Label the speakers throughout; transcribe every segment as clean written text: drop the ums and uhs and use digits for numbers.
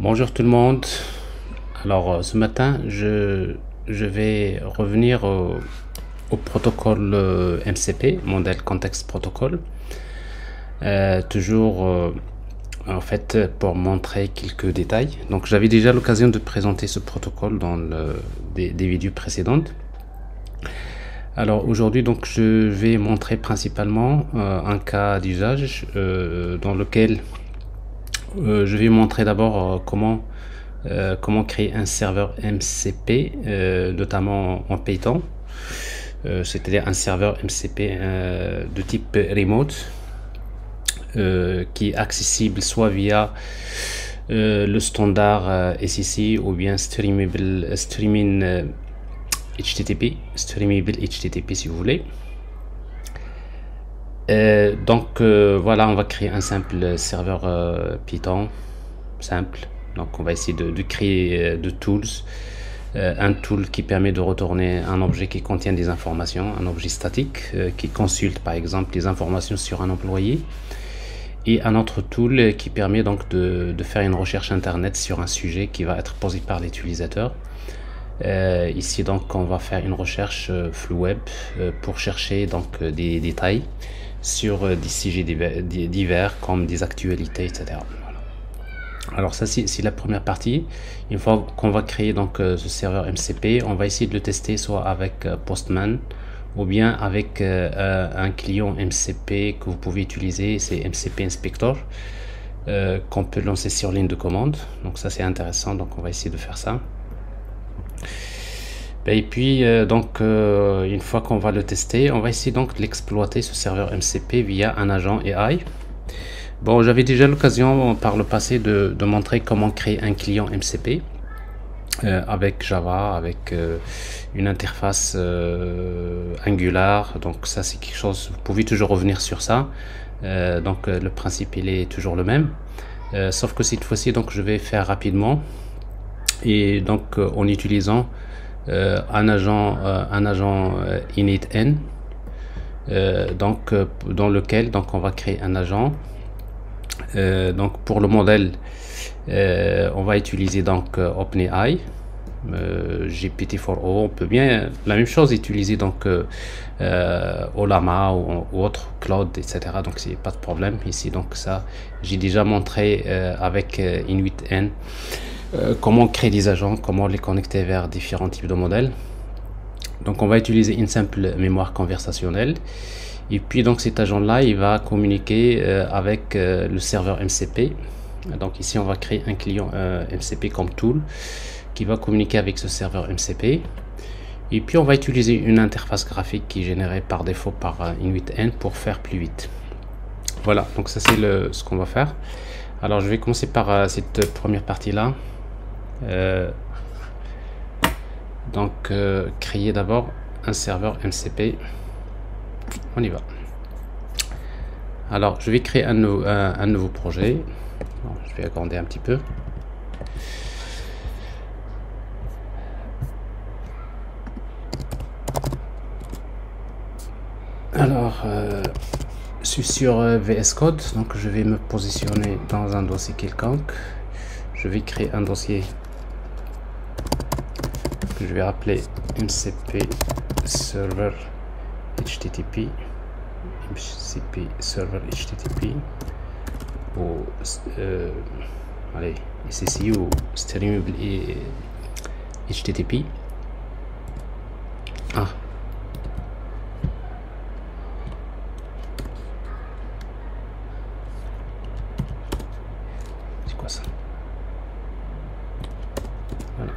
Speaker 1: Bonjour tout le monde. Alors ce matin, je vais revenir au protocole MCP, Model Context Protocol. Toujours en fait pour montrer quelques détails. Donc j'avais déjà l'occasion de présenter ce protocole dans des vidéos précédentes. Alors aujourd'hui, donc je vais montrer principalement un cas d'usage dans lequel je vais montrer d'abord comment créer un serveur MCP, notamment en Python, c'est-à-dire un serveur MCP de type remote, qui est accessible soit via le standard SCC ou bien streaming HTTP si vous voulez. Voilà, on va créer un simple serveur Python simple. Donc on va essayer de créer de tools, un tool qui permet de retourner un objet qui contient des informations, un objet statique qui consulte par exemple les informations sur un employé, et un autre tool qui permet donc de faire une recherche internet sur un sujet qui va être posé par l'utilisateur. Ici donc on va faire une recherche flux web pour chercher donc des détails sur des sujets divers comme des actualités, etc. Alors ça c'est la première partie. Une fois qu'on va créer donc ce serveur MCP, on va essayer de le tester soit avec Postman ou bien avec un client MCP que vous pouvez utiliser, c'est MCP Inspector, qu'on peut lancer sur ligne de commande. Donc ça c'est intéressant, donc on va essayer de faire ça. Et puis une fois qu'on va le tester, on va essayer donc de l'exploiter, ce serveur MCP, via un agent AI. Bon, j'avais déjà l'occasion par le passé de montrer comment créer un client MCP avec Java, avec une interface Angular. Donc ça c'est quelque chose, vous pouvez toujours revenir sur ça. Le principe il est toujours le même, sauf que cette fois-ci donc je vais faire rapidement, et donc en utilisant un agent initN, dans lequel donc on va créer un agent. Donc pour le modèle, on va utiliser donc OpenAI, GPT-4o. On peut bien la même chose utiliser donc Ollama ou autre cloud, etc. Donc c'est pas de problème ici. Donc ça j'ai déjà montré avec Inuit-N comment créer des agents, comment les connecter vers différents types de modèles. Donc on va utiliser une simple mémoire conversationnelle, et puis donc cet agent là il va communiquer avec le serveur MCP. Donc ici on va créer un client MCP comme tool qui va communiquer avec ce serveur MCP, et puis on va utiliser une interface graphique qui est générée par défaut par Inuit-N pour faire plus vite. Voilà, donc ça c'est ce qu'on va faire. Alors je vais commencer par cette première partie là. Créer d'abord un serveur MCP. On y va. Alors je vais créer un nouveau projet. Bon, je vais agrandir un petit peu. Alors je suis sur VS Code, donc je vais me positionner dans un dossier quelconque. Je vais créer un dossier que je vais appeler MCP Server HTTP, MCP Server HTTP, ou allez, SCC ou Streamable HTTP. Ah, c'est quoi ça? Voilà,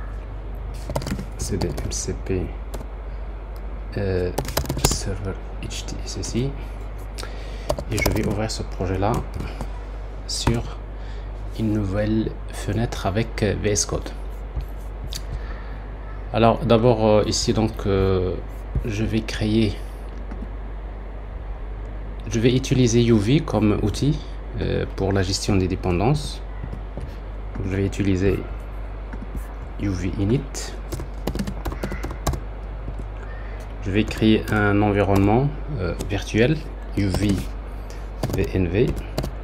Speaker 1: c'est des MCP Server HTTP, et je vais ouvrir ce projet là sur une nouvelle fenêtre avec VS Code. Alors d'abord ici donc je vais utiliser UV comme outil pour la gestion des dépendances. Donc, je vais utiliser UV init. Je vais créer un environnement virtuel, UV VNV,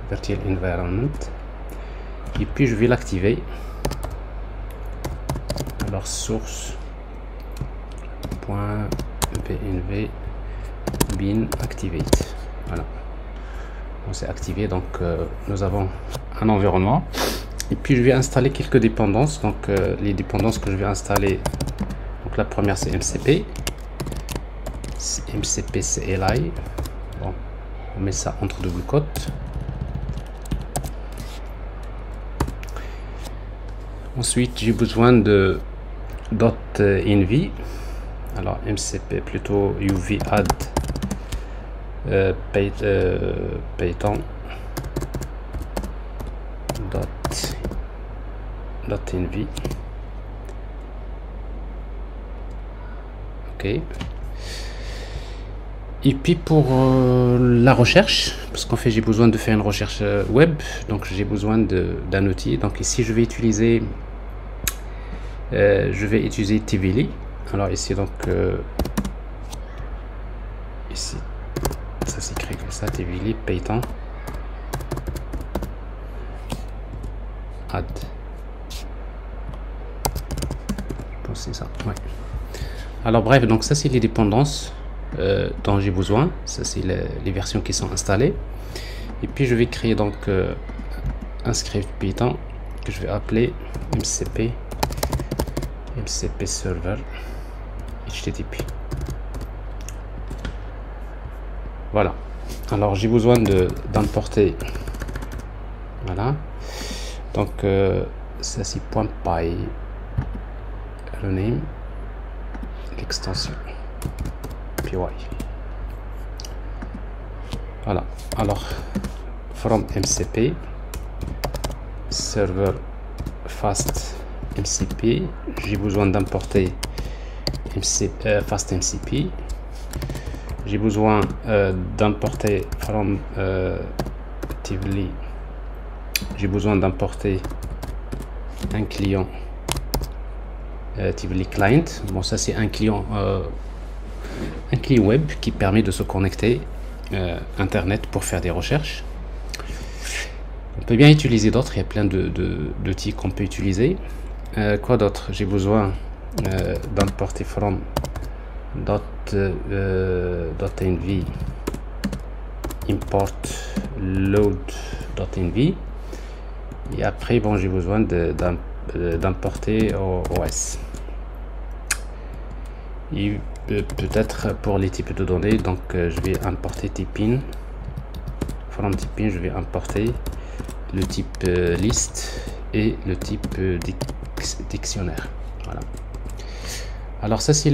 Speaker 1: Virtual Environment, et puis je vais l'activer. Alors source point .env bin activate. Voilà, on s'est activé, donc nous avons un environnement. Et puis je vais installer quelques dépendances. Donc les dépendances que je vais installer, donc la première c'est MCP CLI. Bon, on met ça entre double cotes. Ensuite j'ai besoin de .env. alors MCP plutôt uv add Python .env. ok. Et puis pour la recherche, parce qu'en fait j'ai besoin de faire une recherche web, donc j'ai besoin d'un outil. Donc ici je vais utiliser TVLI. Alors ici donc ici ça s'écrit comme ça, TVLI Python add. Je pense que c'est ça. Ouais. Alors bref, donc ça c'est les dépendances dont j'ai besoin. Ça c'est les versions qui sont installées. Et puis je vais créer donc un script Python que je vais appeler MCP server HTTP. Voilà. Alors j'ai besoin d'importer. Voilà. Donc ça c'est .py, le name, l'extension py. Voilà. Alors from MCP server fast MCP, j'ai besoin d'importer fast MCP. J'ai besoin d'importer from TVLI. J'ai besoin d'importer un client TVLI client. Bon, ça c'est un client web qui permet de se connecter internet pour faire des recherches. On peut bien utiliser d'autres, il y a plein d'outils qu'on peut utiliser. Quoi d'autre? J'ai besoin d'importer from .env import load.env. et après bon j'ai besoin d'importer OS. Et peut-être pour les types de données, donc je vais importer typin. From typin, je vais importer le type list et le type dictionnaire. Voilà. Alors ça c'est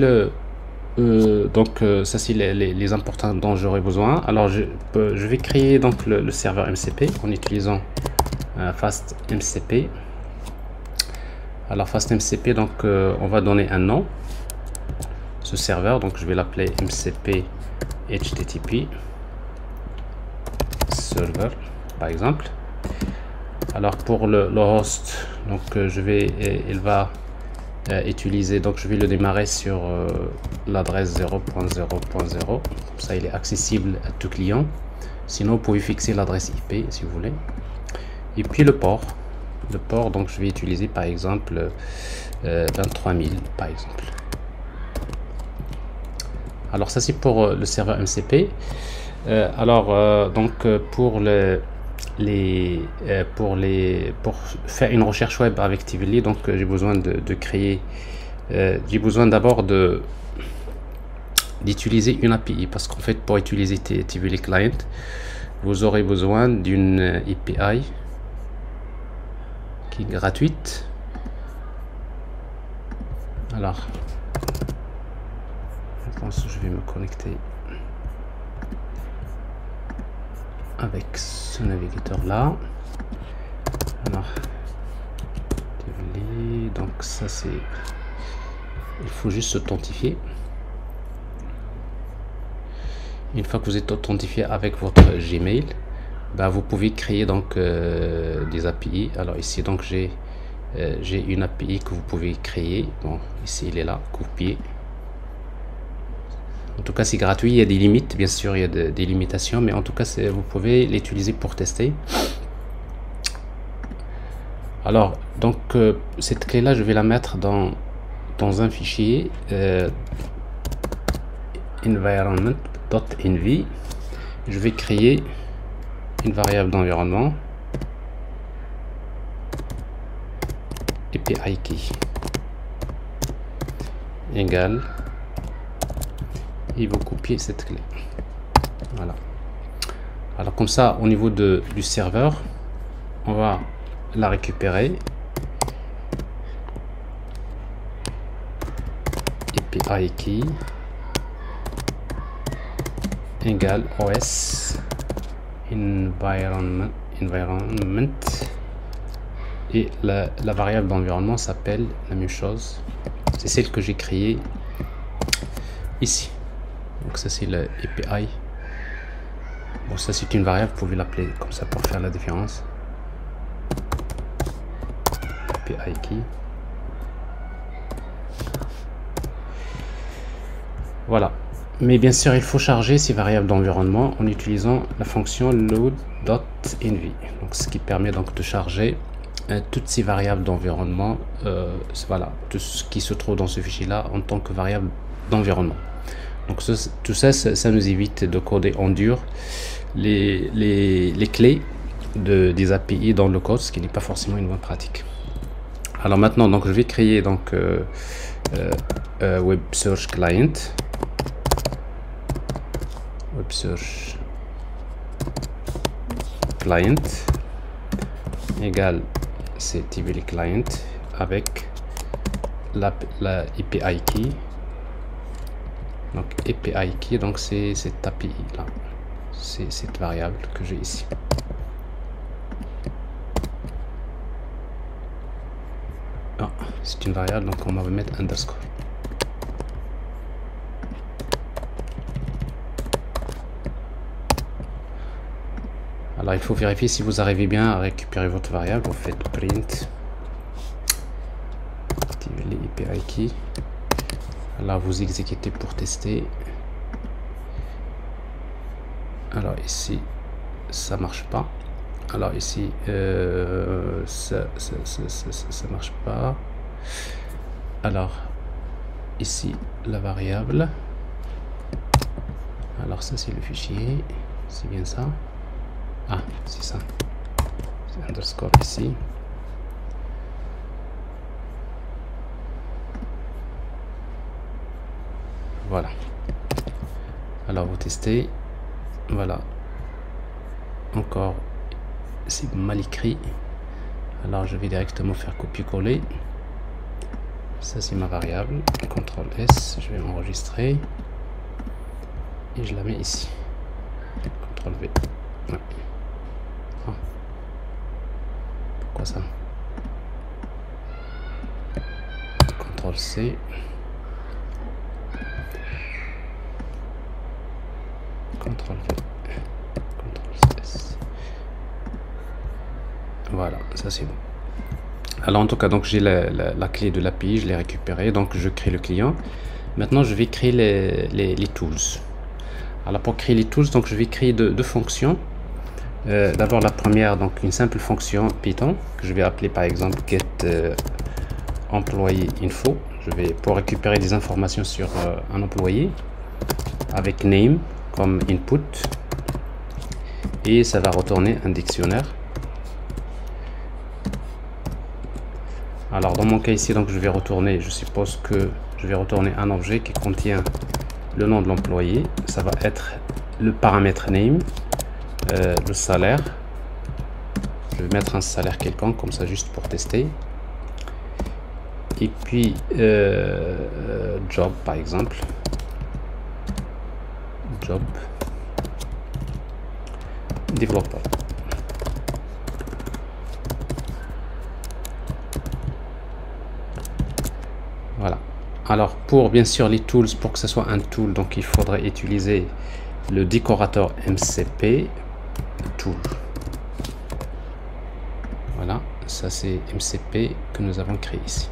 Speaker 1: ça c'est les importants dont j'aurai besoin. Alors je vais créer donc le serveur MCP en utilisant fast MCP. Alors fast MCP, donc on va donner un nom ce serveur, donc je vais l'appeler MCP HTTP server par exemple. Alors pour le host, donc il va utiliser, donc je vais le démarrer sur l'adresse 0.0.0, comme ça il est accessible à tout client. Sinon vous pouvez fixer l'adresse IP si vous voulez. Et puis le port, donc je vais utiliser par exemple 23000 par exemple. Alors ça c'est pour le serveur MCP. Donc pour faire une recherche web avec TVLI, donc j'ai besoin de créer, j'ai besoin d'abord d'utiliser une API, parce qu'en fait pour utiliser TVLI Client vous aurez besoin d'une API qui est gratuite. Alors je pense que je vais me connecter avec ce navigateur là. Alors donc ça c'est, il faut juste s'authentifier. Une fois que vous êtes authentifié avec votre Gmail, vous pouvez créer donc des API. Alors ici donc j'ai une API que vous pouvez créer. Bon, ici il est là, copier. En tout cas c'est gratuit, il y a des limites, bien sûr il y a des limitations, mais en tout cas vous pouvez l'utiliser pour tester. Alors donc cette clé là je vais la mettre dans dans un fichier environment.env. Je vais créer une variable d'environnement API key égale, et vous copiez cette clé. Voilà. Alors comme ça, au niveau du serveur, on va la récupérer. API key égale OS environment, et la variable d'environnement s'appelle la même chose. C'est celle que j'ai créée ici. Donc ça c'est le API. Bon, ça c'est une variable, vous pouvez l'appeler comme ça pour faire la différence. API key. Voilà. Mais bien sûr, il faut charger ces variables d'environnement en utilisant la fonction load.env. Donc ce qui permet donc de charger toutes ces variables d'environnement, voilà, tout ce qui se trouve dans ce fichier là en tant que variable d'environnement. Donc tout ça, ça nous évite de coder en dur les clés des API dans le code, ce qui n'est pas forcément une bonne pratique. Alors maintenant, donc je vais créer donc web search client, web search client égale c'est TBL client avec la API key. Donc API key, donc c'est cette API là, c'est cette variable que j'ai ici. Ah, c'est une variable, donc on va mettre underscore. Alors il faut vérifier si vous arrivez bien à récupérer votre variable. Vous faites print API key. Là vous exécutez pour tester. Alors ici ça marche pas. Alors ici ça marche pas. Alors ici la variable. Alors ça c'est le fichier, c'est bien ça. Ah, c'est ça. C'est underscore ici. Voilà. Alors vous testez. Voilà. Encore, c'est mal écrit. Alors je vais directement faire copier-coller. Ça c'est ma variable. CTRL S. Je vais enregistrer. Et je la mets ici. CTRL V. Ouais. Ah. Pourquoi ça? CTRL C. CTRL V. CTRL S. Voilà, ça c'est bon. Alors en tout cas, donc j'ai la clé de l'API, je l'ai récupérée, donc je crée le client. Maintenant je vais créer les tools. Alors pour créer les tools, donc je vais créer deux fonctions. D'abord la première, donc une simple fonction Python que je vais appeler par exemple get employé info. Je vais pour récupérer des informations sur un employé avec name comme input et ça va retourner un dictionnaire. Alors dans mon cas ici, donc je vais retourner, je suppose que je vais retourner un objet qui contient le nom de l'employé. Ça va être le paramètre name, le salaire. Je vais mettre un salaire quelconque comme ça juste pour tester. Et puis job par exemple. Job développeur. Voilà. Alors pour bien sûr les tools, pour que ce soit un tool, donc il faudrait utiliser le décorateur MCP tool. Voilà, ça c'est MCP que nous avons créé ici.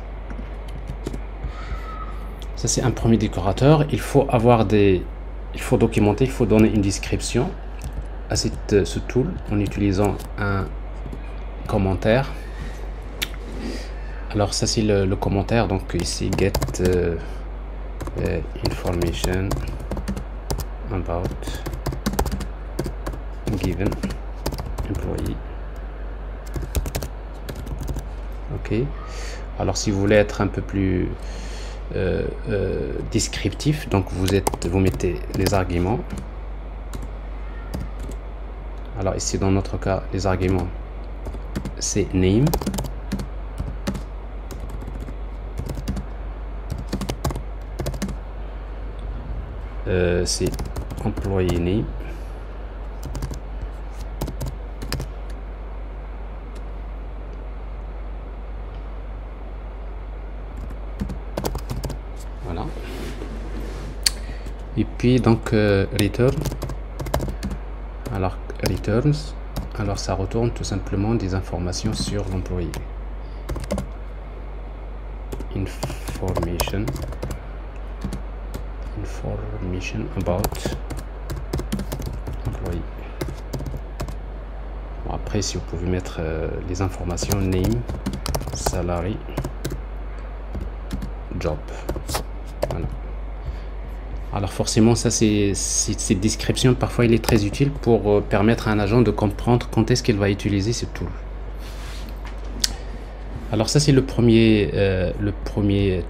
Speaker 1: Ça c'est un premier décorateur. Il faut avoir il faut documenter, il faut donner une description à ce tool en utilisant un commentaire. Alors ça c'est le commentaire, donc ici get information about given employee. Ok, alors si vous voulez être un peu plus descriptif, donc vous mettez les arguments. Alors ici dans notre cas les arguments c'est name, c'est employé name, voilà. Et puis donc return, alors returns, alors ça retourne tout simplement des informations sur l'employé. Information about employee. Bon, après si vous pouvez mettre les informations name, salary, job. Voilà. Alors forcément ça c'est cette description, parfois il est très utile pour permettre à un agent de comprendre quand est-ce qu'il va utiliser ce tool. Alors ça c'est le premier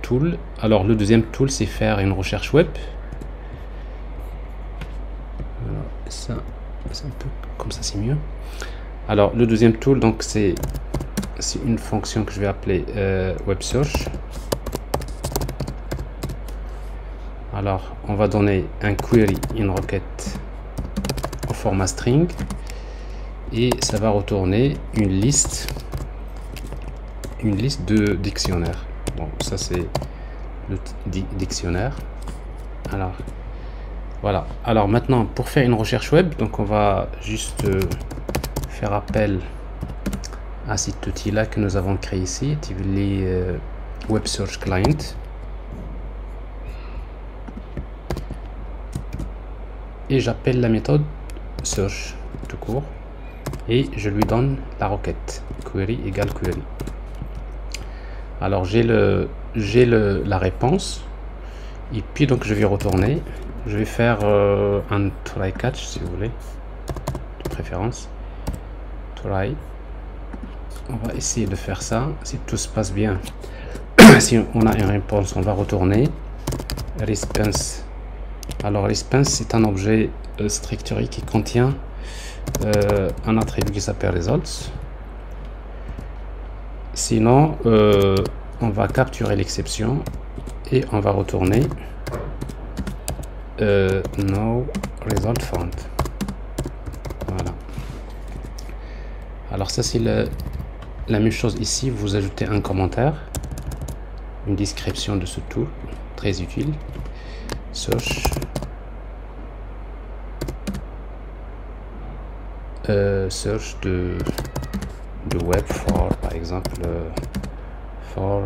Speaker 1: tool. Alors le deuxième tool c'est faire une recherche web. Alors, ça c'est un peu comme ça, c'est mieux. Alors le deuxième tool donc c'est une fonction que je vais appeler web search. Alors on va donner un query, une requête au format string et ça va retourner une liste de dictionnaires. Bon, ça c'est le dictionnaire. Alors voilà, alors maintenant pour faire une recherche web, donc on va juste faire appel à cet outil là que nous avons créé ici, Tivoli Web Search Client. Et j'appelle la méthode search tout court et je lui donne la requête query égale query. Alors j'ai la réponse et puis donc je vais retourner, je vais faire un try catch si vous voulez, de préférence try. On va essayer de faire ça. Si tout se passe bien, si on a une réponse, on va retourner response. Alors response c'est un objet structuré qui contient un attribut qui s'appelle results. Sinon on va capturer l'exception et on va retourner no result found. Voilà. Alors ça c'est la même chose ici, vous ajoutez un commentaire, une description de ce tool, très utile. Search search de web for, par exemple for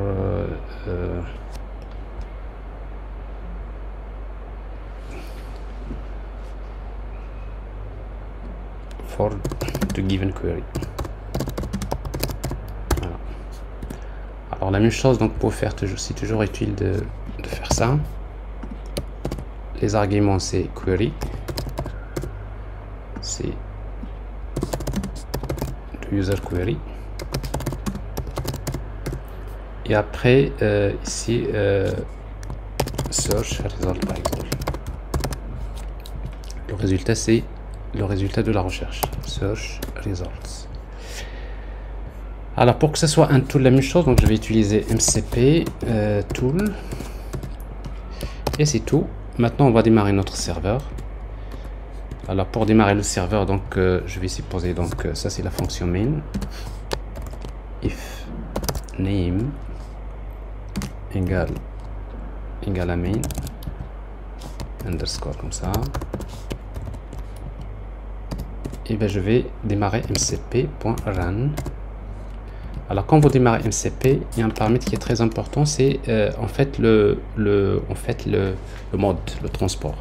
Speaker 1: the given query. Voilà. Alors la même chose, donc pour faire toujours, c'est toujours utile de faire ça. Les arguments c'est query, c'est user query, et après ici search result par exemple. Le résultat c'est le résultat de la recherche, search results. Alors pour que ce soit un tool, la même chose, donc je vais utiliser MCP tool et c'est tout. Maintenant on va démarrer notre serveur. Alors pour démarrer le serveur, donc je vais supposer, donc ça c'est la fonction main, if name égale à main underscore comme ça, et bien je vais démarrer mcp.run. Alors quand vous démarrez MCP, il y a un paramètre qui est très important, c'est en fait le mode, le transport.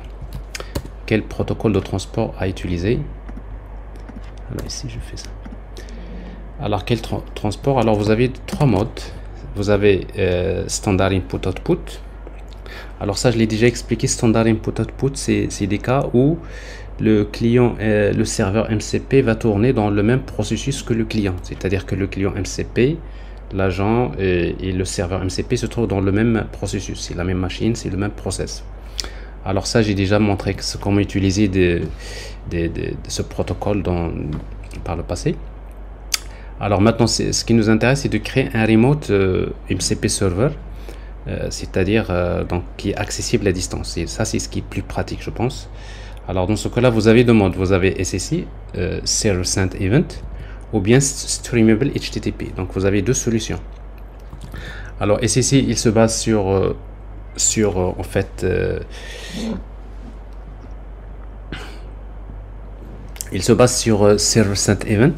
Speaker 1: Quel protocole de transport à utiliser. Alors ici je fais ça. Alors quel transport? Alors vous avez trois modes. vous avez standard input output. Alors ça, je l'ai déjà expliqué. Standard input output, c'est des cas où le client, le serveur MCP va tourner dans le même processus que le client. C'est-à-dire que le client MCP, l'agent et le serveur MCP se trouvent dans le même processus. C'est la même machine, c'est le même process. Alors ça, j'ai déjà montré comment utiliser ce protocole par le passé. Alors maintenant, ce qui nous intéresse, c'est de créer un remote MCP server, c'est-à-dire donc qui est accessible à distance. Et ça, c'est ce qui est plus pratique, je pense. Alors dans ce cas-là, vous avez deux modes. Vous avez SSI, Server Sent Event, ou bien Streamable HTTP. Donc vous avez deux solutions. Alors SSI, il se base sur en fait, il se base sur Server Sent Event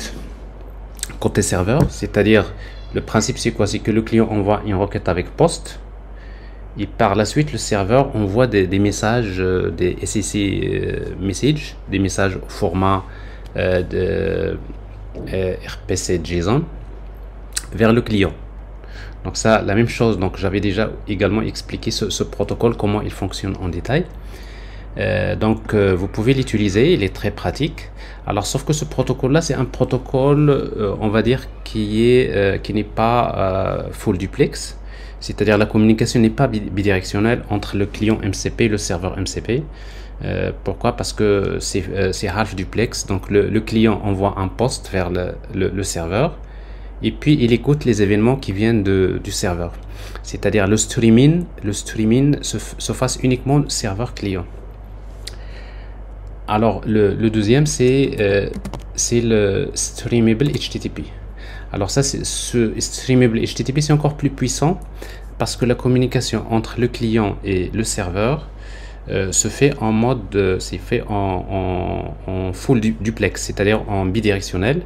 Speaker 1: côté serveur, c'est-à-dire le principe c'est quoi? C'est que le client envoie une requête avec post et par la suite le serveur envoie des messages, des SSI messages, des messages au format de RPC JSON vers le client. Donc ça, la même chose, donc j'avais déjà également expliqué ce protocole, comment il fonctionne en détail. Vous pouvez l'utiliser, il est très pratique. Alors sauf que ce protocole là, c'est un protocole on va dire qui n'est pas full duplex, c'est-à-dire la communication n'est pas bidirectionnelle entre le client MCP et le serveur MCP. Pourquoi? Parce que c'est half duplex, donc le client envoie un post vers le serveur et puis il écoute les événements qui viennent du serveur, c'est-à-dire le streaming se fasse uniquement serveur client. Alors le deuxième c'est le streamable HTTP. Alors ça, ce streamable HTTP, c'est encore plus puissant parce que la communication entre le client et le serveur se fait en mode, c'est fait en full duplex, c'est-à-dire en bidirectionnel.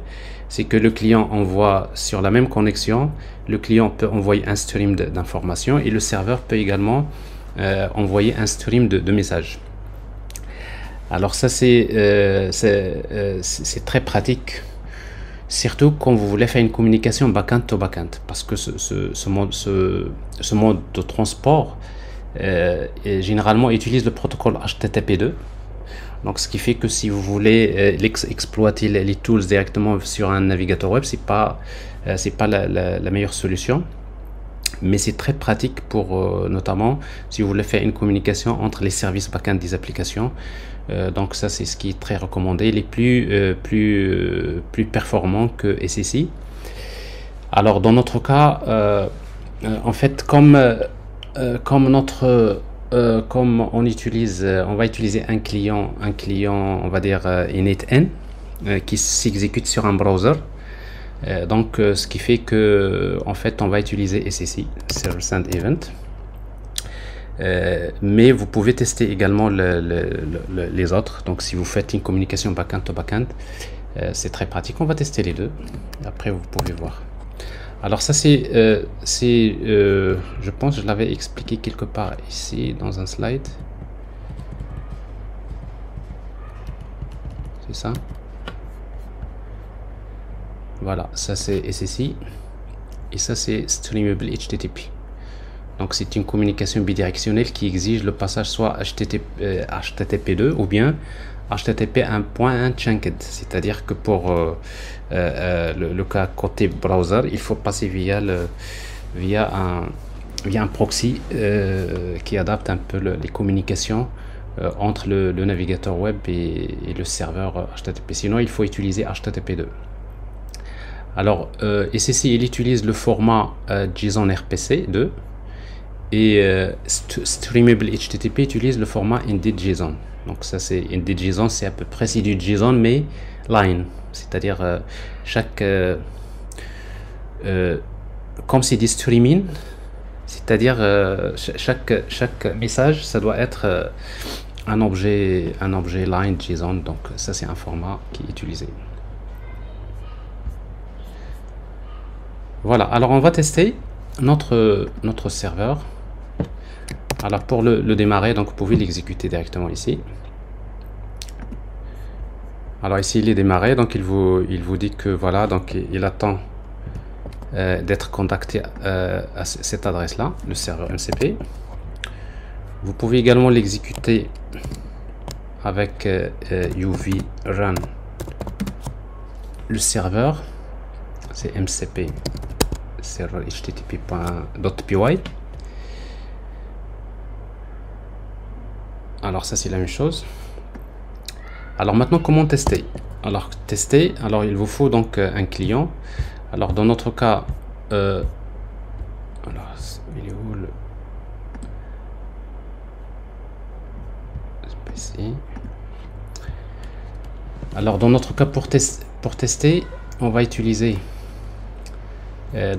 Speaker 1: C'est que le client envoie sur la même connexion, le client peut envoyer un stream d'informations et le serveur peut également envoyer un stream de messages. Alors ça, c'est très pratique, surtout quand vous voulez faire une communication backend to backend, parce que ce mode de transport généralement utilise le protocole HTTP2. Donc ce qui fait que si vous voulez exploiter les tools directement sur un navigateur web, c'est pas la meilleure solution, mais c'est très pratique pour notamment si vous voulez faire une communication entre les services backend des applications. Donc ça, c'est ce qui est très recommandé, les plus performants que SSI. Alors dans notre cas, en fait, comme on va utiliser un client, on va dire initN, qui s'exécute sur un browser. Ce qui fait que en fait on va utiliser SSI, Server Send Event. Mais vous pouvez tester également les autres. Donc si vous faites une communication backend to backend, c'est très pratique. On va tester les deux. Après vous pouvez voir. Alors ça je pense que je l'avais expliqué quelque part ici dans un slide. C'est ça. Voilà, ça c'est SSI et ça c'est Streamable HTTP. Donc c'est une communication bidirectionnelle qui exige le passage soit HTTP2 ou bien HTTP 1.1 chunked, c'est-à-dire que pour le cas côté browser, il faut passer via un proxy qui adapte un peu les communications entre le navigateur web et le serveur HTTP. Sinon, il faut utiliser HTTP2. Alors, SSI, il utilise le format JSON RPC 2 et Streamable HTTP utilise le format Indeed.json. Donc ça, c'est Indeed.json, c'est à peu près c'est du JSON mais line, c'est-à-dire comme c'est du streaming, c'est-à-dire chaque message, ça doit être un objet line JSON. Donc ça, c'est un format qui est utilisé. Voilà, alors on va tester notre serveur. Alors pour le démarrer, donc vous pouvez l'exécuter directement ici. Alors ici il est démarré, donc il vous dit que voilà, donc il attend d'être contacté à cette adresse-là, le serveur MCP. Vous pouvez également l'exécuter avec UV run le serveur, c'est MCP serveur http.py. Alors ça c'est la même chose. Alors maintenant comment tester? Alors tester, alors il vous faut donc un client. Alors dans notre cas, alors il est où le PC? Alors dans notre cas pour tester, on va utiliser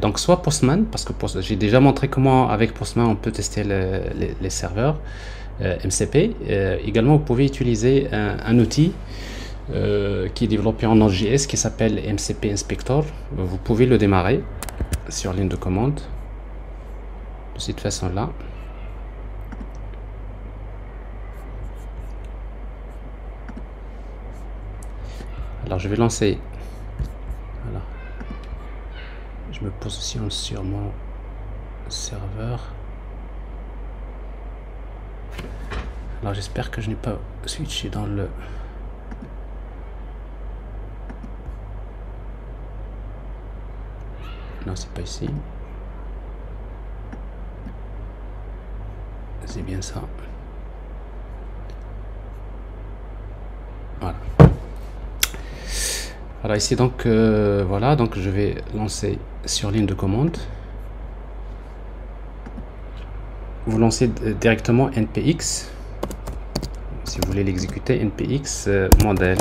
Speaker 1: donc soit Postman, parce que j'ai déjà montré comment avec Postman on peut tester les serveurs MCP. Également vous pouvez utiliser un outil qui est développé en Node.js qui s'appelle MCP Inspector. Vous pouvez le démarrer sur ligne de commande de cette façon là. Alors je vais lancer, voilà, je me positionne sur mon serveur. Alors j'espère que je n'ai pas switché dans le non, c'est pas ici, c'est bien ça. Voilà. Alors ici donc voilà, donc je vais lancer sur ligne de commande. Vous lancez directement npx, si vous voulez l'exécuter, npx modèle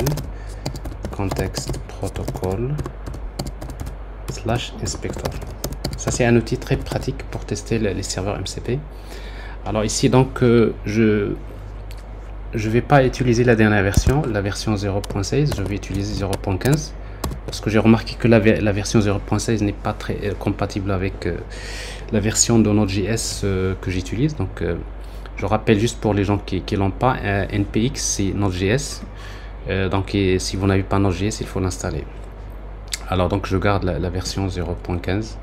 Speaker 1: context protocol / inspector. Ça c'est un outil très pratique pour tester les serveurs MCP. Alors ici donc je vais pas utiliser la dernière version, la version 0.16, je vais utiliser 0.15 parce que j'ai remarqué que la version 0.16 n'est pas très compatible avec la version de Node.js que j'utilise. Donc je rappelle juste pour les gens qui l'ont pas, npx c'est Node.js, donc si vous n'avez pas Node.js il faut l'installer. Alors donc je garde la version 0.15,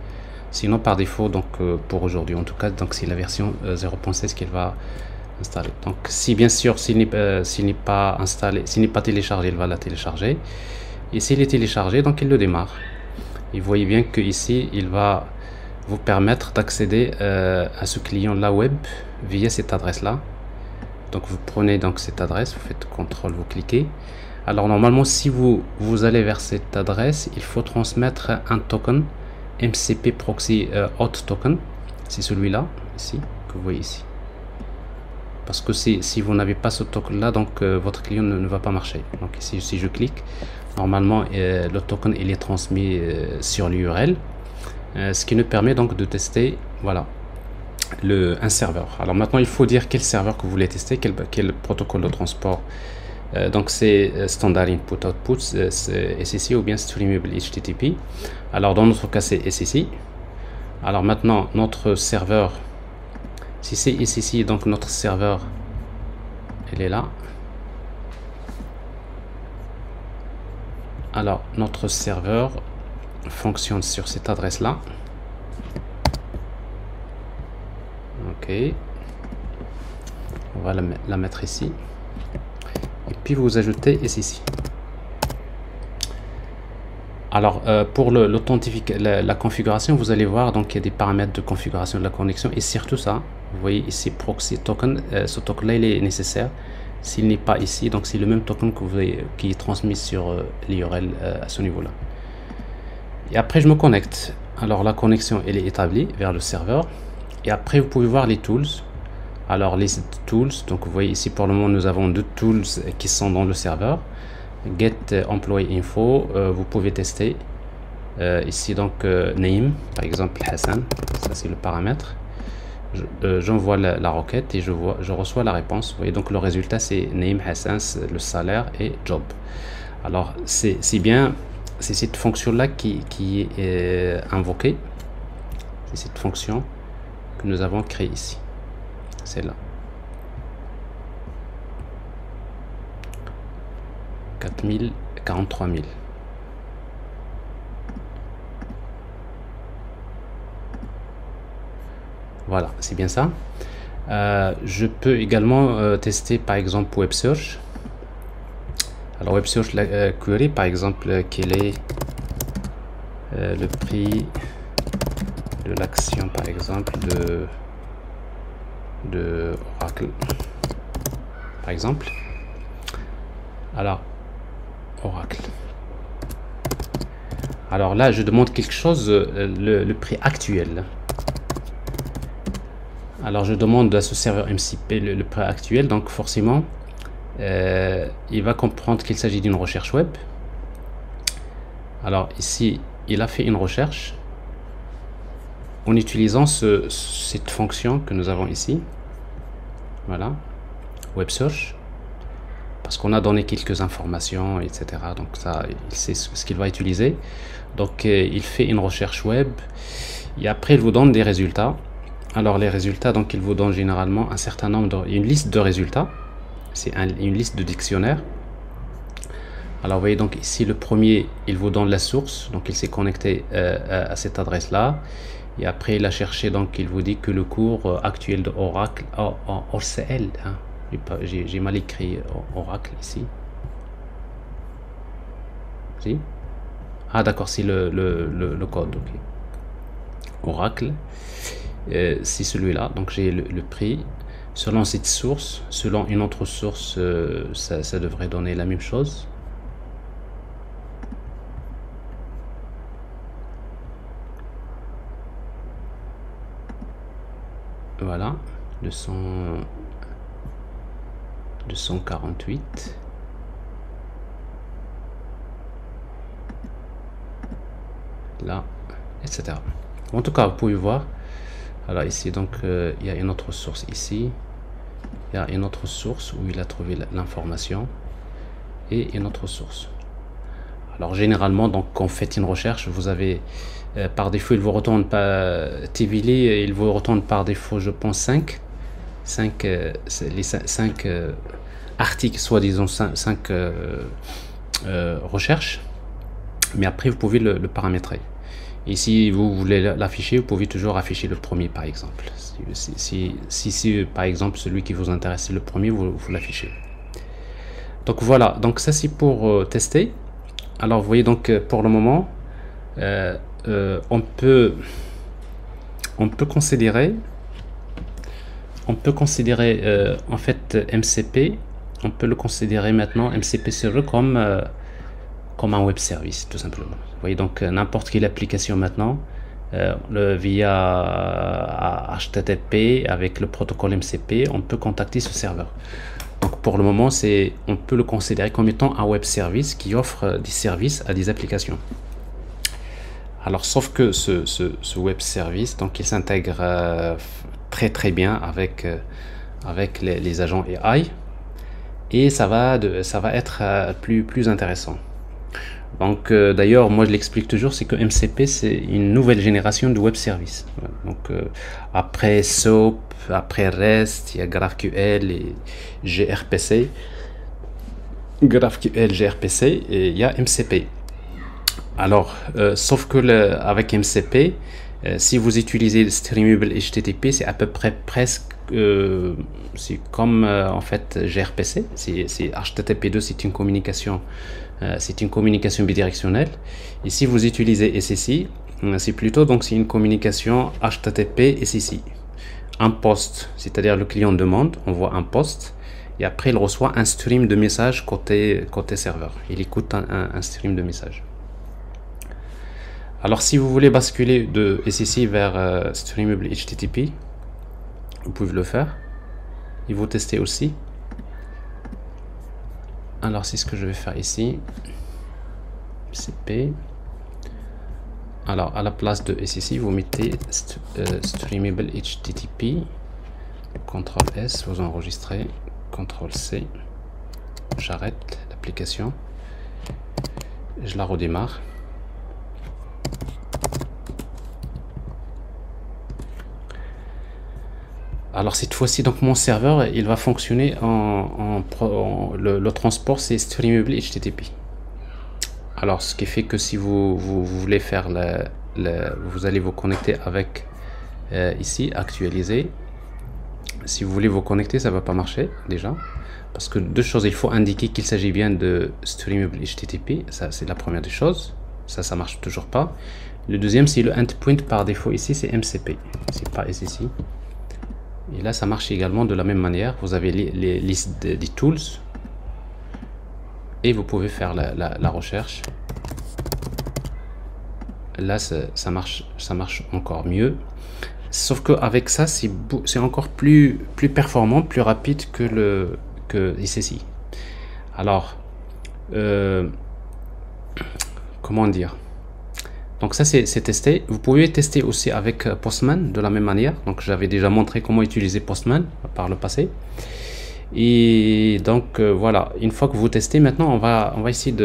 Speaker 1: sinon par défaut donc pour aujourd'hui en tout cas, donc c'est la version 0.16 qu'elle va installer. Donc si bien sûr s'il n'est pas installé, s'il n'est pas téléchargé, il va la télécharger, et s'il est téléchargé donc il le démarre. Et vous voyez bien que ici il va vous permettre d'accéder à ce client là web via cette adresse là. Donc vous prenez donc cette adresse, vous faites CTRL, vous cliquez. Alors normalement si vous allez vers cette adresse, il faut transmettre un token MCP proxy hot token, c'est celui-là ici que vous voyez ici. Parce que si vous n'avez pas ce token là, donc votre client ne va pas marcher. Donc ici si je clique, normalement le token il est transmis sur l'URL, ce qui nous permet donc de tester, voilà, un serveur. Alors maintenant il faut dire quel serveur que vous voulez tester, quel protocole de transport. Donc c'est standard input output, c'est SSI ou bien streamable HTTP. Alors dans notre cas c'est SSI. Alors maintenant notre serveur, si c'est SSI, donc notre serveur elle est là. Alors notre serveur fonctionne sur cette adresse là. Ok, on va la mettre ici. Et puis vous ajoutez SSI. Alors pour la configuration, vous allez voir donc il y a des paramètres de configuration de la connexion et surtout ça, vous voyez ici proxy token, ce token là il est nécessaire. S'il n'est pas ici, donc c'est le même token que vous voyez, qui est transmis sur l'URL à ce niveau là. Et après je me connecte. Alors la connexion elle est établie vers le serveur et après vous pouvez voir les tools. Alors les tools, donc vous voyez ici pour le moment nous avons deux tools qui sont dans le serveur. Get employee info, vous pouvez tester ici donc name par exemple Hassan, ça c'est le paramètre. J'envoie la requête et je reçois la réponse. Vous voyez donc le résultat c'est name Hassan, le salaire et job. Alors c'est bien, c'est cette fonction là qui est invoquée, c'est cette fonction que nous avons créée ici, c'est là 4000 43 000. Voilà, c'est bien ça. Je peux également tester par exemple Web Search. Alors Web Search Query par exemple, quel est le prix de l'action par exemple de Oracle par exemple. Alors Oracle. Alors là je demande quelque chose, le prix actuel. Alors je demande à ce serveur MCP le prix actuel, donc forcément il va comprendre qu'il s'agit d'une recherche web. Alors ici il a fait une recherche en utilisant cette fonction que nous avons ici. Voilà, Web Search, parce qu'on a donné quelques informations, etc. Donc ça, il sait ce qu'il va utiliser. Donc il fait une recherche web et après il vous donne des résultats. Alors les résultats, donc il vous donne généralement un certain nombre une liste de résultats. C'est une liste de dictionnaires. Alors vous voyez donc ici le premier, il vous donne la source, donc il s'est connecté à cette adresse là. Et après il a cherché, donc il vous dit que le cours actuel de Oracle, OCL, hein, j'ai mal écrit Oracle ici. Si? Ah d'accord, c'est le code, ok. Oracle, c'est celui-là, donc j'ai le prix. Selon cette source, selon une autre source, ça devrait donner la même chose. Voilà, 248. Là, etc. En tout cas, vous pouvez voir. Alors ici, donc, il y a une autre source ici. Il y a une autre source où il a trouvé l'information. Et une autre source. Alors généralement, donc, quand vous faites une recherche, vous avez... par défaut, il vous retourne pas TVLI, il vous retourne par défaut, je pense, 5 articles, soi-disant 5 recherches. Mais après, vous pouvez le paramétrer. Et si vous voulez l'afficher, vous pouvez toujours afficher le premier, par exemple. Si par exemple, celui qui vous intéresse, c'est le premier, vous l'affichez. Donc voilà, donc ça c'est pour tester. Alors vous voyez, donc pour le moment, on peut considérer en fait MCP, on peut le considérer maintenant MCP Server comme un web service, tout simplement. Vous voyez, donc n'importe quelle application maintenant, via HTTP avec le protocole MCP, on peut contacter ce serveur. Donc pour le moment, on peut le considérer comme étant un web service qui offre des services à des applications. Alors sauf que ce web service, donc il s'intègre très bien avec les agents AI, et ça va être plus intéressant. Donc d'ailleurs, moi je l'explique toujours, c'est que MCP c'est une nouvelle génération de web service. Donc après SOAP, après REST, il y a GraphQL et gRPC. GraphQL, gRPC, et il y a MCP. Alors, sauf que avec MCP, si vous utilisez Streamable HTTP, c'est à peu près presque, c'est comme en fait gRPC, c'est HTTP2, c'est une communication bidirectionnelle. Et si vous utilisez SSI, c'est plutôt, donc c'est une communication HTTP SSI. Un post, c'est-à-dire le client demande, envoie un post, et après il reçoit un stream de messages côté serveur. Il écoute un stream de messages. Alors si vous voulez basculer de SSI vers Streamable HTTP, vous pouvez le faire. Et vous testez aussi. Alors c'est ce que je vais faire ici. MCP. Alors à la place de SSI, vous mettez Streamable HTTP. CTRL S, vous enregistrez. CTRL C. J'arrête l'application. Je la redémarre. Alors cette fois-ci, donc mon serveur, il va fonctionner le transport, c'est Streamable HTTP. Alors ce qui fait que si vous voulez faire vous allez vous connecter avec ici actualiser. Si vous voulez vous connecter, ça va pas marcher déjà, parce que deux choses, il faut indiquer qu'il s'agit bien de streamable HTTP, ça c'est la première des choses, ça marche toujours pas. Le deuxième, c'est le endpoint par défaut ici, c'est MCP, c'est pas SSI. Et là, ça marche également de la même manière. Vous avez les listes des tools et vous pouvez faire la recherche. Là, ça marche encore mieux. Sauf qu'avec ça, c'est encore plus performant, plus rapide que SSI. Alors, comment dire? Donc ça c'est testé. Vous pouvez tester aussi avec Postman de la même manière. Donc j'avais déjà montré comment utiliser Postman par le passé. Et donc voilà, une fois que vous testez, maintenant on va essayer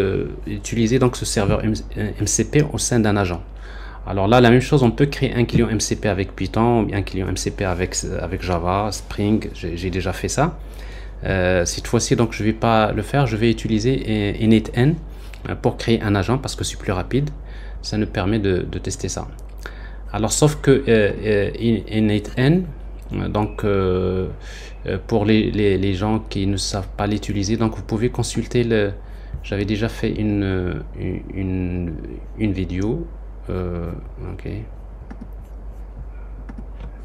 Speaker 1: d'utiliser donc ce serveur MCP au sein d'un agent. Alors là, la même chose, on peut créer un client MCP avec Python, un client MCP avec Java, Spring. J'ai déjà fait ça. Cette fois-ci, donc je vais pas le faire. Je vais utiliser initn pour créer un agent parce que c'est plus rapide. Ça nous permet de tester ça. Alors sauf que initn, donc pour les gens qui ne savent pas l'utiliser, donc vous pouvez consulter j'avais déjà fait une vidéo. Ok, je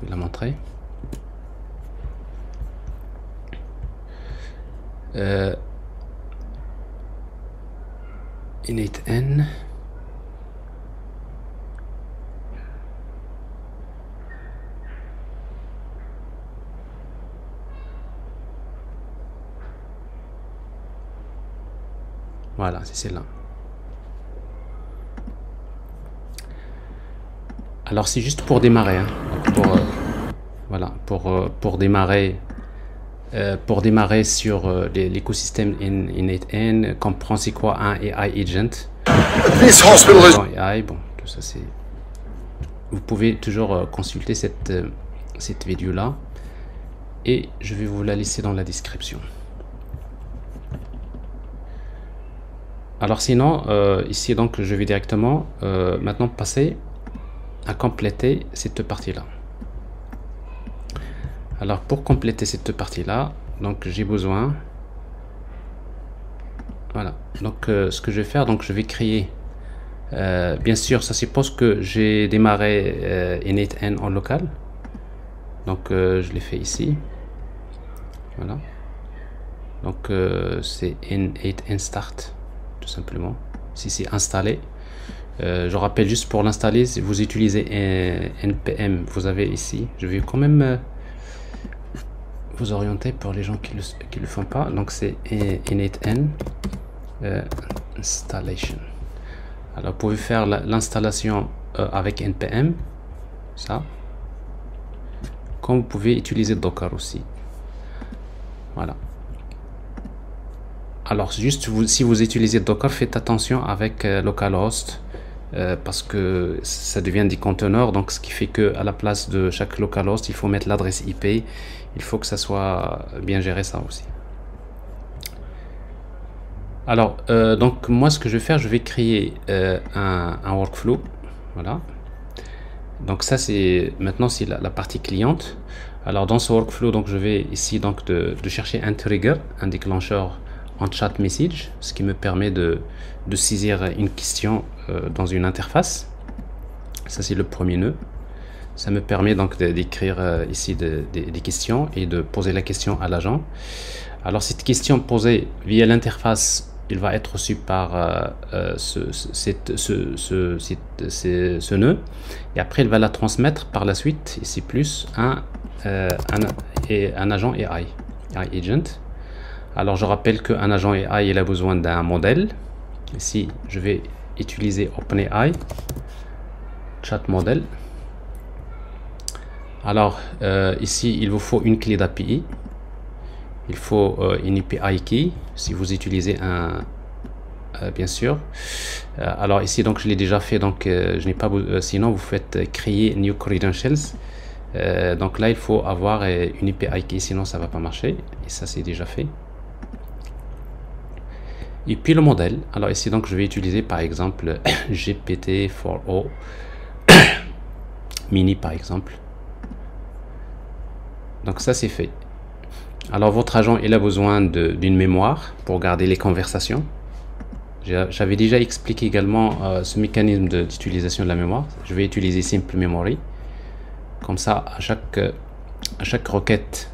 Speaker 1: vais la montrer. Initn. Voilà, c'est celle-là. Alors c'est juste pour démarrer, hein. Voilà, pour démarrer sur l'écosystème initn, comprend c'est quoi un AI agent. AI, bon, tout ça c'est. Vous pouvez toujours consulter cette vidéo là, et je vais vous la laisser dans la description. Alors sinon, ici donc je vais directement maintenant passer à compléter cette partie là. Alors pour compléter cette partie là, donc j'ai besoin, voilà, donc ce que je vais faire, donc je vais créer, bien sûr ça suppose que j'ai démarré initn en local, donc je l'ai fait ici, voilà, donc c'est initn start tout simplement, si c'est installé. Je rappelle juste pour l'installer, si vous utilisez npm, vous avez ici, je vais quand même vous orienter pour les gens qui le font pas, donc c'est initn installation. Alors vous pouvez faire l'installation avec npm, ça, comme vous pouvez utiliser docker aussi, voilà. Alors juste si vous utilisez docker, faites attention avec localhost, parce que ça devient des conteneurs, donc ce qui fait que à la place de chaque localhost il faut mettre l'adresse IP, il faut que ça soit bien géré ça aussi. Alors donc moi ce que je vais faire, je vais créer un workflow, voilà. Donc ça c'est maintenant c'est la partie cliente. Alors dans ce workflow, donc je vais ici donc de chercher un trigger, un déclencheur en chat message, ce qui me permet de saisir une question dans une interface. Ça c'est le premier nœud. Ça me permet donc d'écrire ici des questions et de poser la question à l'agent. Alors cette question posée via l'interface, il va être reçu par ce nœud, et après il va la transmettre par la suite ici plus un agent AI agent. Alors je rappelle qu'un agent AI il a besoin d'un modèle. Ici je vais utiliser OpenAI chat model. Alors ici il vous faut une clé d'API, il faut une API key si vous utilisez un bien sûr. Alors ici donc je l'ai déjà fait, donc je n'ai pas sinon vous faites créer new credentials. Donc là il faut avoir une API key, sinon ça va pas marcher, et ça c'est déjà fait. Et puis le modèle, alors ici donc je vais utiliser par exemple GPT-4o mini par exemple. Donc ça c'est fait. Alors votre agent il a besoin d'une mémoire pour garder les conversations. J'avais déjà expliqué également ce mécanisme d'utilisation de la mémoire. Je vais utiliser Simple Memory. Comme ça, à chaque requête,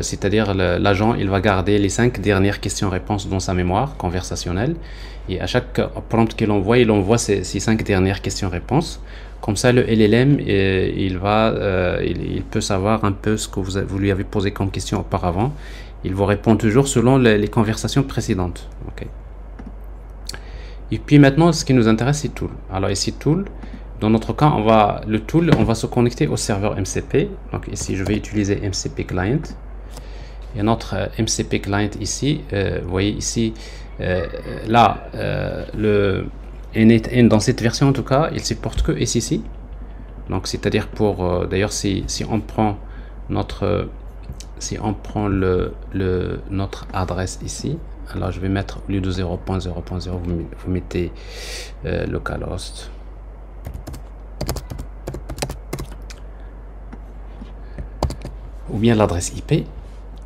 Speaker 1: c'est-à-dire l'agent, il va garder les 5 dernières questions-réponses dans sa mémoire conversationnelle. Et à chaque prompt qu'il envoie, il envoie ces 5 dernières questions-réponses. Comme ça, le LLM, il peut savoir un peu ce que vous lui avez posé comme question auparavant. Il vous répond toujours selon les conversations précédentes. Okay. Et puis maintenant, ce qui nous intéresse, c'est Tool. Alors ici, Tool, dans notre cas, on va se connecter au serveur MCP. Donc ici, je vais utiliser MCP Client. Et notre MCP Client ici, vous voyez ici, là, dans cette version en tout cas, il supporte que SCC. Donc c'est-à-dire pour, d'ailleurs, si on prend notre adresse ici, alors je vais mettre au lieu de 0.0.0, vous mettez localhost. Ou bien l'adresse IP.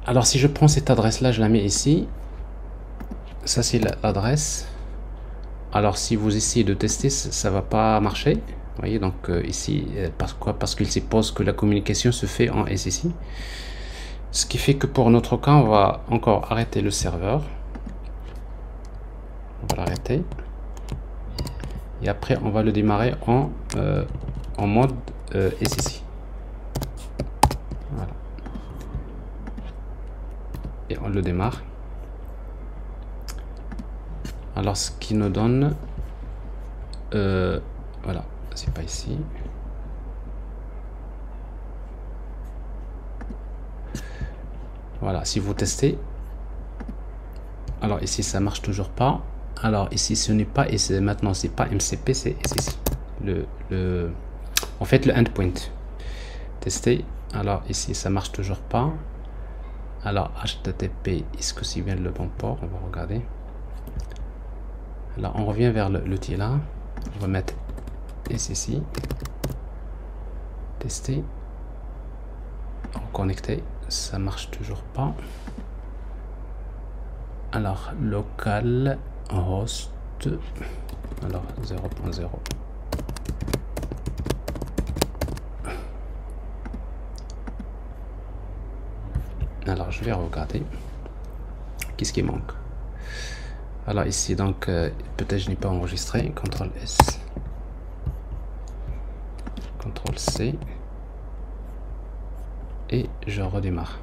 Speaker 1: Alors si je prends cette adresse là, je la mets ici. Ça c'est l'adresse. Alors si vous essayez de tester, ça va pas marcher. Vous voyez, donc ici, pourquoi? Parce qu'il suppose que la communication se fait en SSI. Ce qui fait que pour notre cas, on va encore arrêter le serveur. On va l'arrêter. Et après, on va le démarrer en mode SSI. Voilà. Et on le démarre. Alors, ce qui nous donne... voilà, c'est pas ici. Voilà, si vous testez... Alors ici, ça marche toujours pas. Alors ici, ce n'est pas... Et maintenant, c'est pas MCP, c'est SSI. En fait, le endpoint. Tester. Alors ici, ça marche toujours pas. Alors, HTTP, est-ce que c'est bien le bon port? On va regarder. Alors, on revient vers l'outil là. On va mettre SSI. Tester. Reconnecter. Ça marche toujours pas. Alors, local host. Alors, 0.0. Alors, je vais regarder. Qu'est-ce qui manque? Alors ici, donc, peut-être je n'ai pas enregistré. CTRL S. CTRL C. Et je redémarre.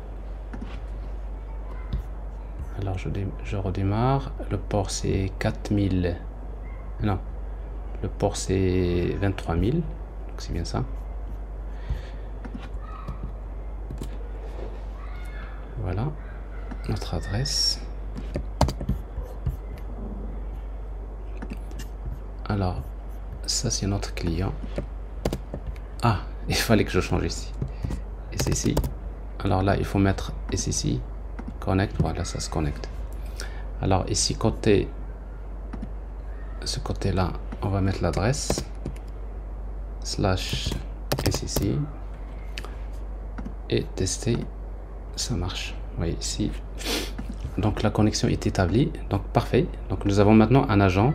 Speaker 1: Alors je redémarre. Le port c'est 4000. Non. Le port c'est 23000. Donc c'est bien ça. Voilà. Notre adresse. Alors, ça c'est notre client. Ah, il fallait que je change ici. SSI. Alors là, il faut mettre SSI. Connect. Voilà, ça se connecte. Alors ici, ce côté-là, on va mettre l'adresse. /SSI. Et tester. Ça marche. Vous voyez ici. Donc la connexion est établie. Donc parfait. Donc nous avons maintenant un agent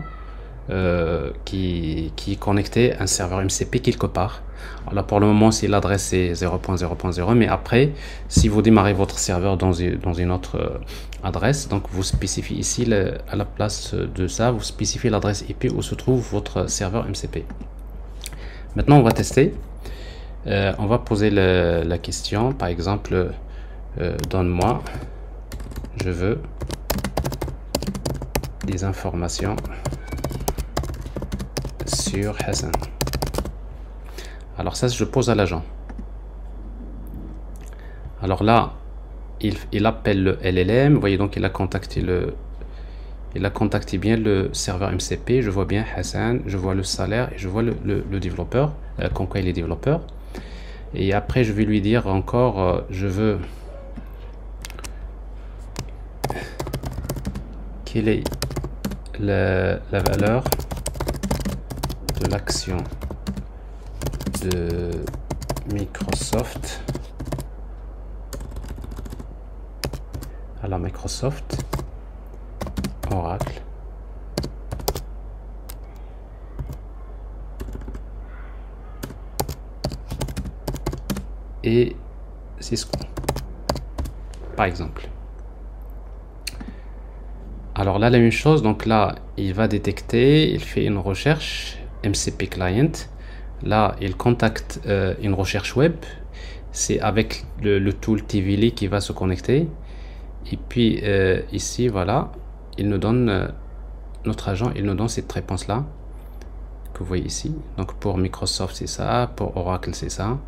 Speaker 1: qui est connecté à un serveur MCP quelque part. Alors là, pour le moment, si l'adresse est 0.0.0, mais après, si vous démarrez votre serveur dans une autre adresse, donc vous spécifiez ici, à la place de ça, vous spécifiez l'adresse IP où se trouve votre serveur MCP. Maintenant, on va tester. On va poser la question, par exemple, donne-moi, je veux des informations sur Hassan. Alors ça, je pose à l'agent. Alors là, il appelle le LLM. Vous voyez, donc il a contacté bien le serveur MCP. Je vois bien Hassan, je vois le salaire et je vois le développeur, comme quoi il est développeur. Et après, je vais lui dire encore, je veux quelle est la valeur de l'action de Microsoft Alors Microsoft, Oracle, et Cisco, par exemple. Alors là, la même chose, donc là, il va détecter, il fait une recherche MCP Client. Là, il contacte une recherche web. C'est avec le tool TVLI qui va se connecter. Et puis ici, voilà, il nous donne, notre agent, il nous donne cette réponse-là, que vous voyez ici. Donc pour Microsoft, c'est ça, pour Oracle, c'est ça,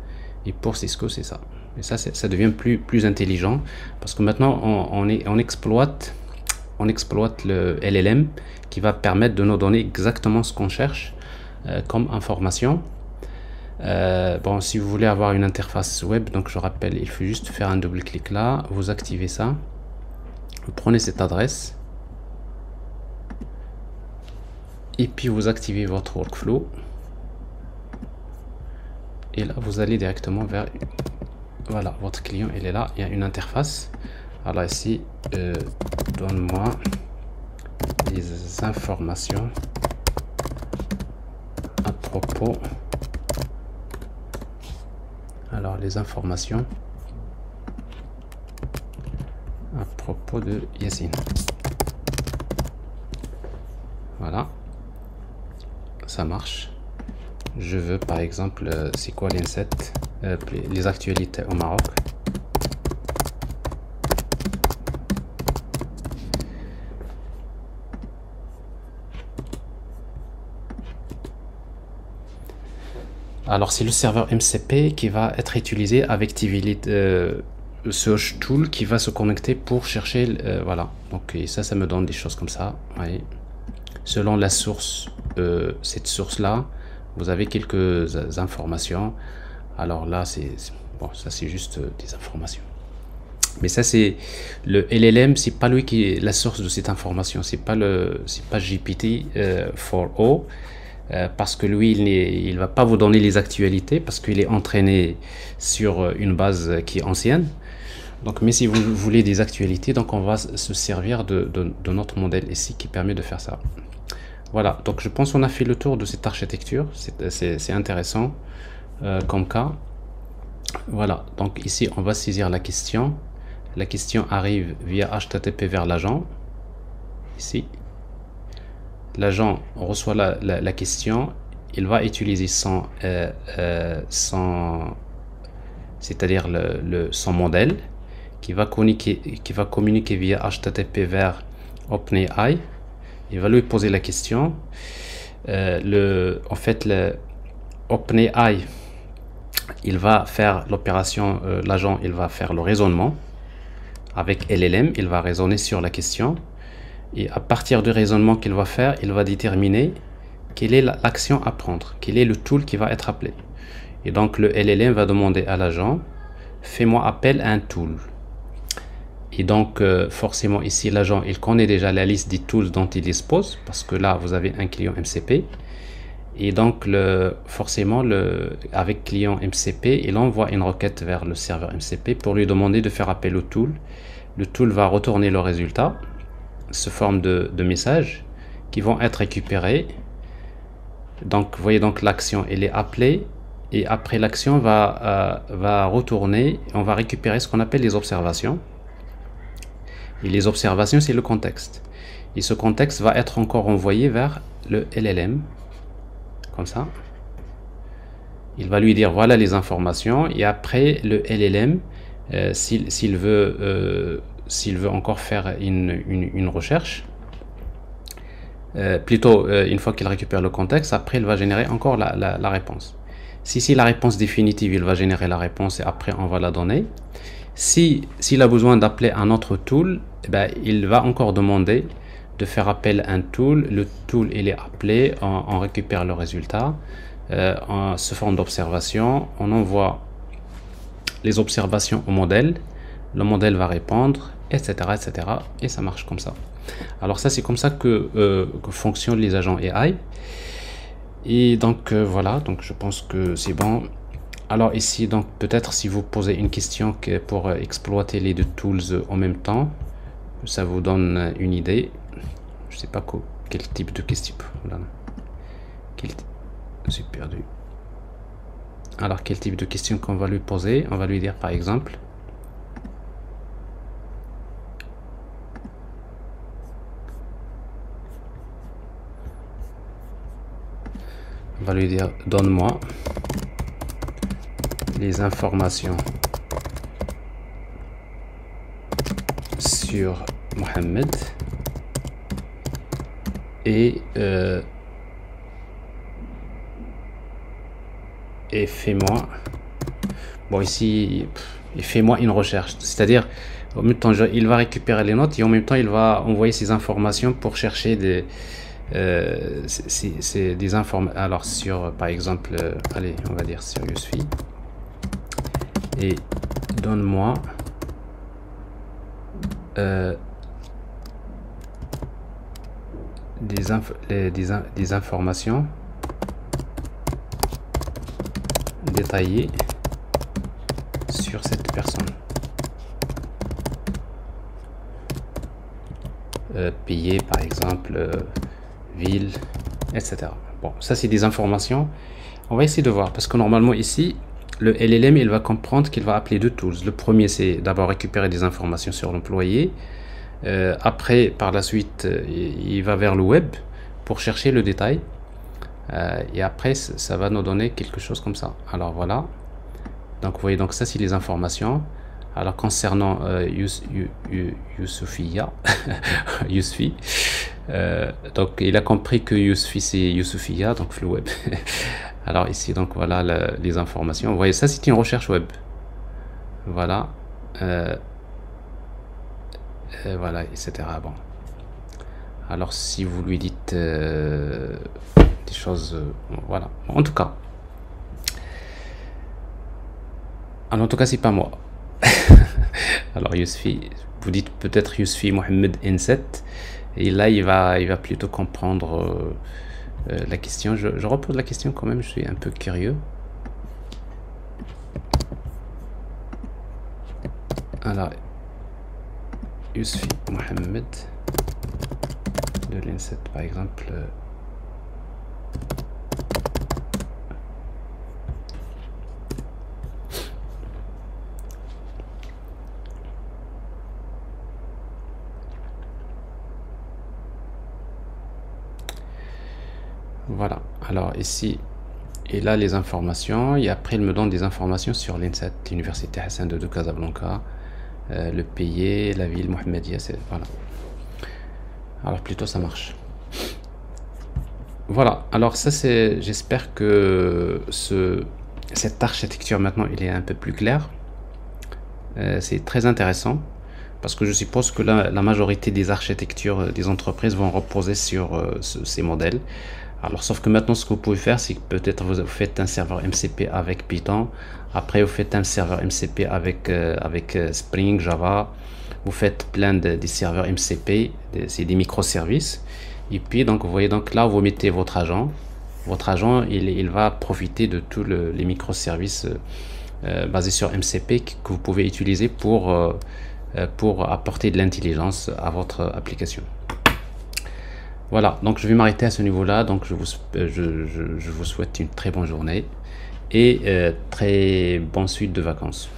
Speaker 1: et pour Cisco, c'est ça. Et ça devient plus intelligent, parce que maintenant, on exploite le LLM qui va permettre de nous donner exactement ce qu'on cherche comme information. Bon, si vous voulez avoir une interface web, donc je rappelle, il faut juste faire un double clic là, vous activez ça, vous prenez cette adresse et puis vous activez votre workflow et là vous allez directement vers, voilà, votre client, il est là, il y a une interface. Alors ici, donne-moi des informations à propos, alors les informations à propos de Yassine. Voilà, ça marche. Je veux par exemple, c'est quoi l'INSET, les actualités au Maroc. Alors c'est le serveur MCP qui va être utilisé avec TVLI Search Tool qui va se connecter pour chercher, voilà. Donc et ça me donne des choses comme ça. Oui. Selon la source, cette source là, vous avez quelques informations. Alors là c'est bon, ça c'est juste des informations. Mais ça c'est le LLM, c'est pas lui qui est la source de cette information. C'est pas GPT 4o. Parce que lui, il va pas vous donner les actualités parce qu'il est entraîné sur une base qui est ancienne. Donc, mais si vous voulez des actualités, donc on va se servir de notre modèle ici qui permet de faire ça. Voilà, donc je pense qu'on a fait le tour de cette architecture. C'est intéressant comme cas. Voilà, donc ici on va saisir la question. La question arrive via HTTP vers l'agent. Ici. L'agent reçoit la question, il va utiliser c'est-à-dire son modèle qui va communiquer via HTTP vers OpenAI. Il va lui poser la question. En fait, OpenAI, il va faire l'opération, l'agent, il va faire le raisonnement avec LLM, il va raisonner sur la question. Et à partir du raisonnement qu'il va faire, il va déterminer quelle est l'action à prendre, quel est le tool qui va être appelé. Et donc le LLM va demander à l'agent, fais-moi appel à un tool. Et donc forcément ici l'agent, il connaît déjà la liste des tools dont il dispose, parce que là vous avez un client MCP. Et donc forcément avec client MCP, il envoie une requête vers le serveur MCP pour lui demander de faire appel au tool. Le tool va retourner le résultat sous forme de messages qui vont être récupérés. Donc vous voyez, donc l'action elle est appelée et après l'action va retourner, on va récupérer ce qu'on appelle les observations. Et les observations, c'est le contexte, et ce contexte va être encore envoyé vers le LLM comme ça. Il va lui dire voilà les informations, et après le LLM s'il veut encore faire une recherche, plutôt une fois qu'il récupère le contexte, après il va générer encore la réponse. Si la réponse définitive, il va générer la réponse et après on va la donner. S'il a besoin d'appeler un autre tool, eh ben, il va encore demander de faire appel à un tool. Le tool il est appelé, on récupère le résultat sous forme d'observation, on envoie les observations au modèle, le modèle va répondre, etc., etc. Et ça marche comme ça. Alors ça c'est comme ça que fonctionnent les agents AI. Et donc voilà, donc je pense que c'est bon. Alors ici, donc peut-être si vous posez une question pour exploiter les deux tools en même temps, Ça vous donne une idée. Je sais pas quel type de question. Voilà. J'ai perdu. Alors, quel type de question qu'on va lui poser? On va lui dire par exemple. On va lui dire, donne-moi les informations sur Mohamed et fais-moi, bon ici, fais-moi une recherche, c'est-à-dire en même temps il va récupérer les notes et en même temps il va envoyer ces informations pour chercher des c'est des informations. Alors sur par exemple allez, on va dire sur Yousfi et donne-moi des informations détaillées sur cette personne. Payer par exemple, ville, etc. Bon, ça c'est des informations. On va essayer de voir parce que normalement ici le LLM il va comprendre qu'il va appeler deux tools. Le premier c'est d'abord récupérer des informations sur l'employé. Après par la suite il va vers le web pour chercher le détail. Et après ça va nous donner quelque chose comme ça. Alors voilà, donc vous voyez, donc ça c'est les informations. Alors concernant Youssoufia, Yousfi, donc il a compris que Yousfi c'est Youssoufia, donc le web. Alors ici donc voilà les informations. Vous voyez, ça c'est une recherche web. Voilà, voilà, etc. Bon, alors si vous lui dites des choses, voilà. En tout cas, c'est pas moi. Alors Yousfi, vous dites peut-être Yousfi Mohamed N7 et là il va plutôt comprendre la question. Je repose la question quand même, je suis un peu curieux. Alors Yousfi Mohamed de l'N7 par exemple. Voilà, alors ici il a les informations et après il me donne des informations sur l'N7, l'université Hassan II de Casablanca, le pays, la ville Mohammedia, voilà. Alors plutôt ça marche. Voilà, alors ça c'est, j'espère que cette architecture maintenant il est un peu plus clair. C'est très intéressant parce que je suppose que la majorité des architectures des entreprises vont reposer sur ces modèles. Alors sauf que maintenant ce que vous pouvez faire, c'est que peut-être vous faites un serveur MCP avec Python, après vous faites un serveur MCP avec Spring, Java, vous faites plein des serveurs MCP, c'est des microservices, et puis donc vous voyez, donc là vous mettez votre agent il va profiter de tous les microservices basés sur MCP que vous pouvez utiliser pour apporter de l'intelligence à votre application. Voilà, donc je vais m'arrêter à ce niveau-là. Donc je vous souhaite une très bonne journée et très bonne suite de vacances.